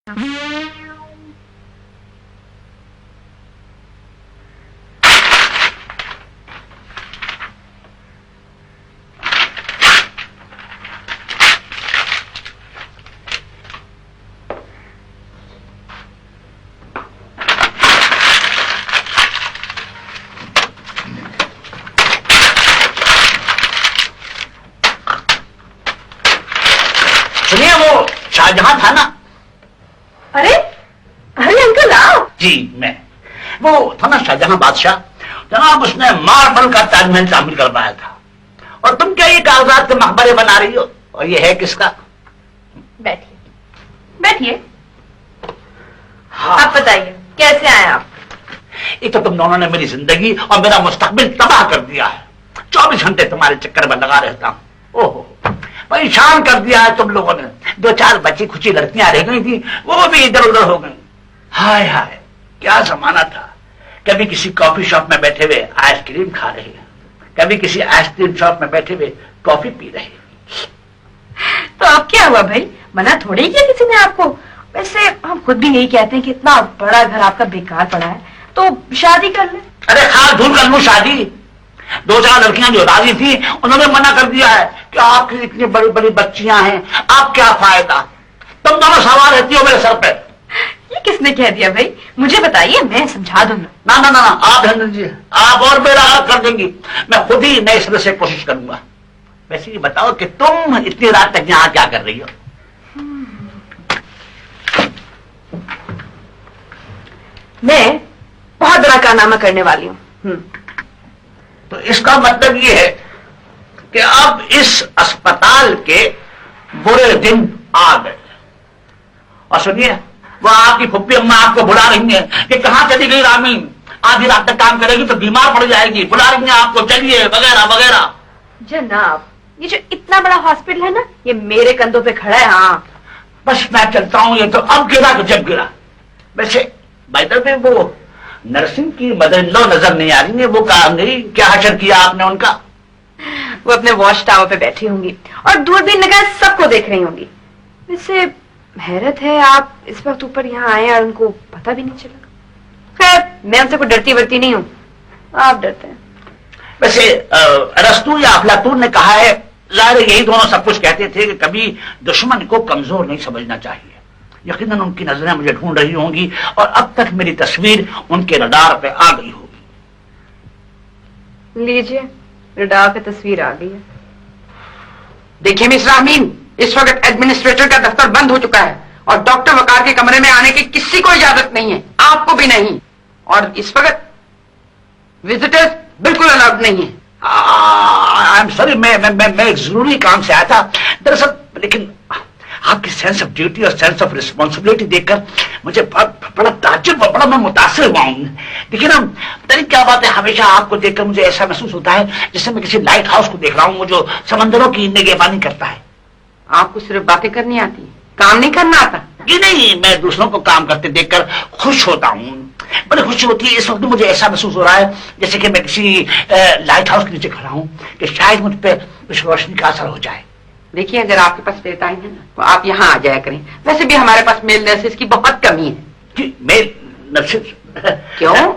सुनिए, वो शाहजहां था ना? अरे अरे अंकल आप? जी मैं। वो था ना शाहजहां बादशाह, जनाब उसने मार्बल का ताजमहल तामीर करवाया था। और तुम क्या ये कागजात के मकबरे बना रही हो? और ये है किसका? बैठिए बैठिए। हाँ। आप बताइए कैसे आए आप? एक तो तुम दोनों ने मेरी जिंदगी और मेरा मुस्तकबिल तबाह कर दिया है। 24 घंटे तुम्हारे चक्कर में लगा रहता हूं। ओहो, परेशान कर दिया है तुम लोगों ने। 2-4 बच्ची खुची लड़कियां रह गई थी, वो भी इधर उधर हो गई। हाय हाय, क्या जमाना था। कभी किसी कॉफी शॉप में बैठे हुए आइसक्रीम खा रहे हैं, कभी किसी आइसक्रीम शॉप में बैठे हुए कॉफी पी रहे हैं। तो अब क्या हुआ भाई, मना थोड़ी किया किसी ने आपको। वैसे हम खुद भी यही कहते हैं कि इतना बड़ा घर आपका बेकार पड़ा है, तो शादी कर ले। अरे खाल धूल कर लूं शादी? 2-4 लड़कियां जो राजी थी उन्होंने मना कर दिया है कि आपकी इतनी बड़ी बड़ी बच्चियां हैं, आप क्या फायदा। तुम दोनों सवार रहती हो मेरे सर पे। ये किसने कह दिया भाई, मुझे बताइए, मैं समझा दूंगा। ना ना ना, आप धनंजय जी, आप और मेरा हल कर देंगी। मैं खुद ही नए सिरे से कोशिश करूंगा। वैसे ये बताओ कि तुम इतनी रात तक यहाँ क्या कर रही हो? मैं बहुत बड़ा कारनामा करने वाली हूँ। तो इसका मतलब ये है कि अब इस अस्पताल के बुरे दिन आ गए। और सुनिए, वो आपकी फुप्पी अम्मा आपको बुला रही हैं कि कहां चली गई रामी, आधी रात तक काम करेगी तो बीमार पड़ जाएगी, बुला रही हैं आपको, चलिए वगैरह वगैरह। जनाब, ये जो इतना बड़ा हॉस्पिटल है ना, ये मेरे कंधों पे खड़ा है। हाँ बस मैं चलता हूं, ये तो अब गिरा तो जब गिरा। वैसे बाय द वे, वो नर्सिंग की मदर इन लॉ नजर नहीं आ रही है, वो काम नहीं, क्या हशर किया आपने उनका? वो अपने वॉच टावर पे बैठी होंगी और दूरबीन लगाए सबको देख रही होंगी। वैसे हैरत है, आप इस वक्त ऊपर यहाँ आए और उनको पता भी नहीं चला। खैर, मैं उनसे कोई डरती वरती नहीं हूँ, आप डरते हैं। वैसे अरस्तू या अफलातून ने कहा है, जाहिर यही दोनों सब कुछ कहते थे कि कभी दुश्मन को कमजोर नहीं समझना चाहिए। यकीनन उनकी नजरें मुझे ढूंढ रही होंगी और अब तक मेरी तस्वीर उनके रडार पे आ गई होगी। लीजिए, रडार पे तस्वीर आ गई है। देखिए मिस रामीन, इस वक्त एडमिनिस्ट्रेटर का दफ्तर बंद हो चुका है और डॉक्टर वकार के कमरे में आने की किसी को इजाजत नहीं है, आपको भी नहीं। और इस वक्त विजिटर्स बिल्कुल अलाउड नहीं है। आई एम सॉरी, मैं एक जरूरी काम से आया था दरअसल। लेकिन आपकी सेंस ऑफ ड्यूटी और सेंस ऑफ रिस्पॉन्सिबिलिटी देखकर मुझे बड़ा ताज्जुब, बड़ा मैं मुतासिर हुआ हूं। देखिए ना, पता नहीं क्या बात है, हमेशा आपको देखकर मुझे ऐसा महसूस होता है जैसे मैं किसी लाइट हाउस को देख रहा हूँ, वो जो समंदरों की निगहबानी करता है। आपको सिर्फ बातें करनी आती, काम नहीं करना आता? ये नहीं, मैं दूसरों को काम करते देखकर खुश होता हूँ, बड़ी खुशी होती है। इस वक्त मुझे ऐसा महसूस हो रहा है जैसे कि मैं किसी लाइट हाउस के नीचे खड़ा हूँ कि शायद मुझ पर कुछ रोशनी का असर हो जाए। देखिए, अगर आपके पास फ्री टाइम है ना, तो आप यहाँ आ जाया करें। वैसे भी हमारे पास मेल नर्सेज की बहुत कमी है। जी, मेल नर्सेज? क्यों?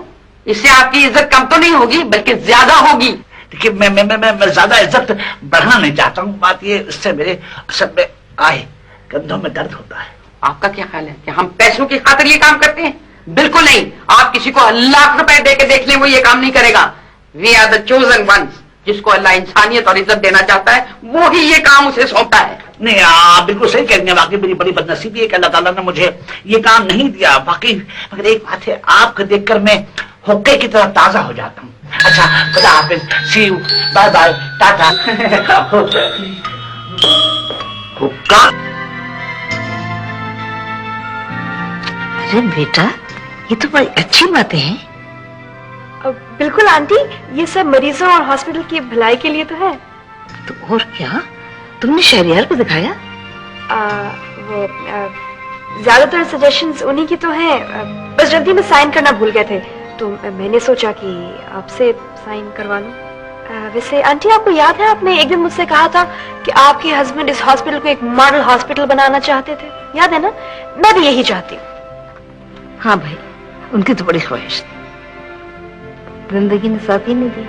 इससे आपकी इज्जत कम तो नहीं होगी, बल्कि ज्यादा होगी। देखिए, मैं ज्यादा इज्जत बढ़ाना नहीं चाहता हूँ। बात ये, इससे मेरे असल में आए कंधों में दर्द होता है। आपका क्या ख्याल है कि हम पैसों की खातिर ये काम करते हैं? बिल्कुल नहीं। आप किसी को लाख रुपए दे के देख लें, वो ये काम नहीं करेगा। We are the chosen ones. जिसको अल्लाह इंसानियत और इज्जत देना चाहता है, वो ही ये काम उसे सौंपा है। नहीं, आप बिल्कुल सही कह रही हैं। वाकई मेरी बड़ी बदनसीबी है कि अल्लाह ताला ने मुझे ये काम नहीं दिया। बाकी मगर एक बात है, आपको देखकर मैं हुक्के की तरह ताजा हो जाता हूँ। अच्छा, खुदा हाफिज, सी यू, बाय बाय, टाटा। हुक्का? अरे बेटा, ये तो बड़ी अच्छी बातें हैं। बिल्कुल आंटी, ये सब मरीजों और हॉस्पिटल की भलाई के लिए तो है। तो और क्या, तुमने शहरियार को दिखाया? वो ज्यादातर सजेशंस उन्हीं की तो हैं, बस जल्दी में साइन करना भूल गए थे, तो मैंने सोचा कि आपसे साइन करवा लूं। वैसे आंटी, आपको याद है आपने एक दिन मुझसे कहा था कि आपके हस्बैंड इस हॉस्पिटल को एक मॉडल हॉस्पिटल बनाना चाहते थे, याद है ना? मैं भी यही चाहती हूँ। हाँ भाई, उनकी तो बड़ी ख्वाहिश थी, जिंदगी ने साथ ही नहीं दी।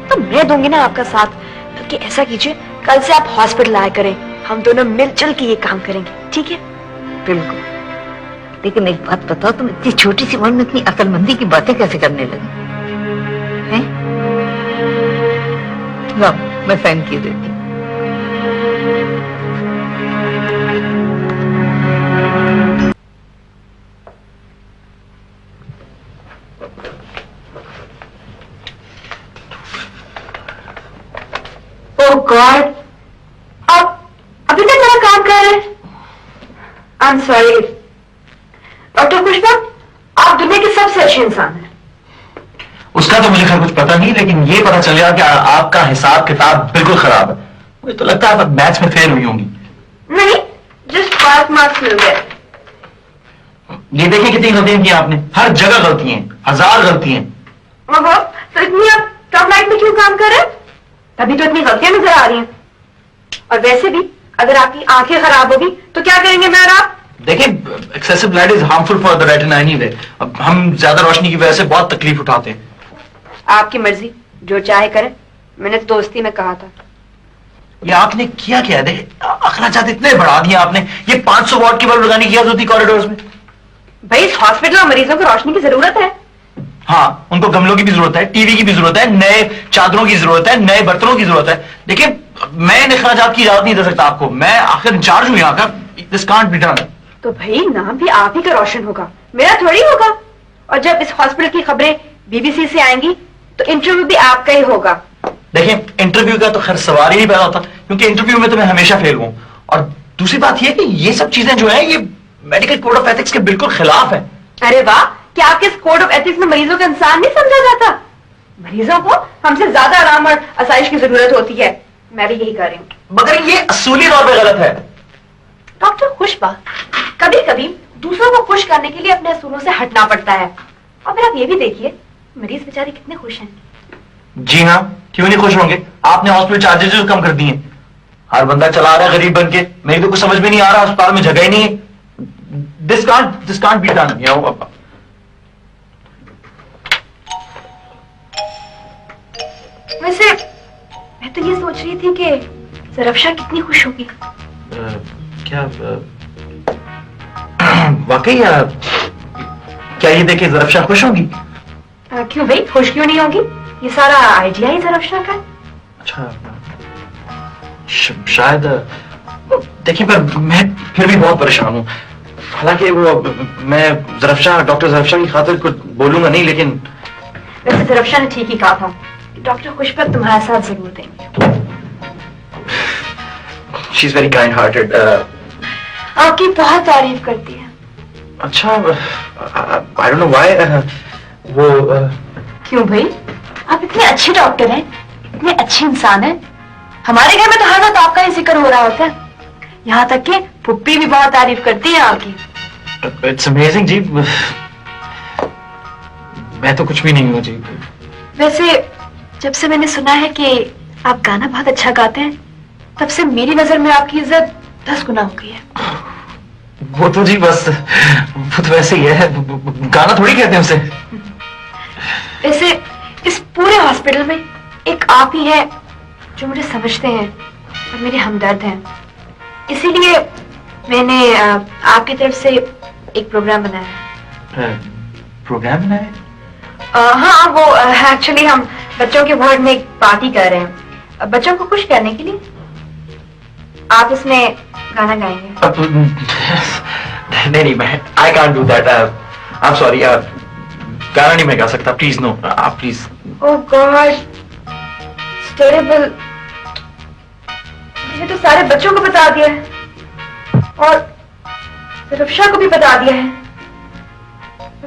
तो मैं दूंगी ना आपका साथ। कि ऐसा कीजिए, कल से आप हॉस्पिटल आया करें, हम दोनों मिलजुल के ये काम करेंगे, ठीक है? बिल्कुल। लेकिन एक बात बताओ, तुम इतनी छोटी सी उम्र में इतनी अक्लमंदी की बातें कैसे करने लगी हैं? लो, मैं साइन किए देती हूँ। ओह गॉड, आप अभी तक मेरा काम कर रहे हैं? I am sorry doctor Pushpa, आप दुनिया के सबसे अच्छे इंसान हैं। उसका तो मुझे खैर कुछ पता नहीं, लेकिन ये पता चल गया कि आपका हिसाब किताब बिल्कुल खराब है। मुझे तो लगता है आप मैथ्स में फेल हुई होंगी। नहीं, जस्ट 5 मार्क्स मिल गए। ये देखिए कितनी गलतियां की आपने, हर जगह गलती हैं, 1000 गलती हैं। ओहो, तो इतनी आप टॉप लाइन में क्यों काम कर रहे हैं? तभी तो इतनी गलतियां नजर आ रही हैं। और वैसे भी अगर आपकी आंखें खराब होगी तो क्या करेंगे मैं और आप? देखिए, excessive light is harmful for the retina anyway. अब हम ज्यादा रोशनी की वजह से बहुत तकलीफ उठाते हैं। आपकी मर्जी, जो चाहे करें। मैंने तो दोस्ती में कहा था। ये आपने किया क्या? देखिए, अखराजात इतने बढ़ा दिए आपने। ये 500 वॉट की बल्ब लगाने की जरूरत थी कॉरिडोर्स में। भाई, इस हॉस्पिटल में मरीजों को रोशनी की जरूरत है। हाँ, उनको गमलों की भी जरूरत है, टीवी की भी जरूरत है, नए चादरों की जरूरत है, नए बर्तनों की जरूरत है। देखिए, मैं इन अखराजात की इजाजत नहीं दे सकता आपको। मैं आखिर इंचार्ज हूं यहाँ का। This can't be done. तो भाई, नाम भी आप ही का रोशन होगा, मेरा थोड़ी होगा। और जब इस हॉस्पिटल की खबरें बीबीसी से आएंगी तो इंटरव्यू भी आपका ही होगा। देखिए, इंटरव्यू का तो खैर सवाल ही नहीं पैदा होता, क्योंकि इंटरव्यू में तो मैं हमेशा फेल हूं। और दूसरी बात यह कि ये सब चीजें जो है, ये मेडिकल कोड ऑफ एथिक्स के बिल्कुल खिलाफ है। अरे वाह, क्या आपके इस कोड ऑफ एथिक्स में मरीजों का इंसान नहीं समझा जाता? मरीजों को हमसे ज्यादा आराम और आसाइश की जरूरत होती है। मैं भी यही कर रही हूँ। मगर ये असूली तौर पर गलत है। डॉक्टर खुशबा, कभी कभी दूसरों को खुश करने के लिए अपने असूलों से हटना पड़ता है। और फिर आप ये भी देखिए, मरीज बेचारे कितने खुश हैं। जी हाँ, क्यों नहीं खुश होंगे? आपने हॉस्पिटल चार्जेस कम कर दिए। हर बंदा चला रहा है गरीब बन के। मेरी तो कुछ समझ में नहीं आ रहा, अस्पताल में जगह ही नहीं है। This can't be done, you know. वैसे मैं तो ये सोच रही थी कि ज़रफ़शान कितनी खुश होगी। क्या वाकई क्या ये देखे ज़रफ़शान खुश होगी? क्यों भाई, खुश क्यों नहीं होगी? ये सारा आइडिया ही ज़रफ़शान का है। अच्छा, शायद देखिए, पर मैं फिर भी बहुत परेशान हूँ। हालांकि वो मैं डॉक्टर ज़रफ़शान की खातिर कुछ बोलूंगा नहीं, लेकिन वैसे ज़रफ़शान ने ठीक ही कहा था कि डॉक्टर खुशबा तुम्हारा साथ जरूर देंगे। She is very kind hearted. आपकी बहुत तारीफ करती है। अच्छा, आई डोंट नो व्हाई। वो क्यों भाई, आप इतने अच्छे डॉक्टर हैं, इतने अच्छे इंसान हैं। हमारे घर में तो हर वक्त आपका ही जिक्र हो रहा होता है। यहाँ तक कि पुप्पी भी बहुत तारीफ करती है आपकी। इट्स अमेजिंग जी। मैं तो कुछ भी नहीं हूँ जी। वैसे जब से मैंने सुना है कि आप गाना बहुत अच्छा गाते हैं, तब से मेरी नजर में आपकी इज्जत 10 गुना हो गई है। वो तो जी बस, वो तो वैसे ही है, गाना थोड़ी कहते हैं उसे। वैसे इस पूरे हॉस्पिटल में एक आप ही है जो मुझे समझते हैं और मेरे हमदर्द हैं। इसीलिए मैंने आपकी तरफ से एक प्रोग्राम बनाया है। प्रोग्राम बनाया? हाँ, वो एक्चुअली हम बच्चों के वार्ड में एक पार्टी कर रहे हैं, बच्चों को खुश करने के लिए। आप इसमें गाना गाएंगे? नहीं, मैं I can't do that. I am sorry, गाना नहीं मैं गा सकता। प्लीज नो, आप प्लीज। Oh God, terrible. ये तो सारे बच्चों को बता दिया है और ज़रफ़शान को भी बता दिया है।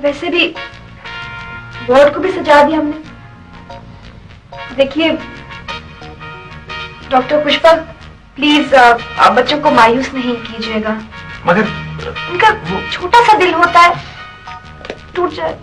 वैसे भी वार्ड को भी सजा दिया हमने। देखिए डॉक्टर पुष्पा, प्लीज आप बच्चों को मायूस नहीं कीजिएगा। मगर उनका छोटा सा दिल होता है, टूट जाए।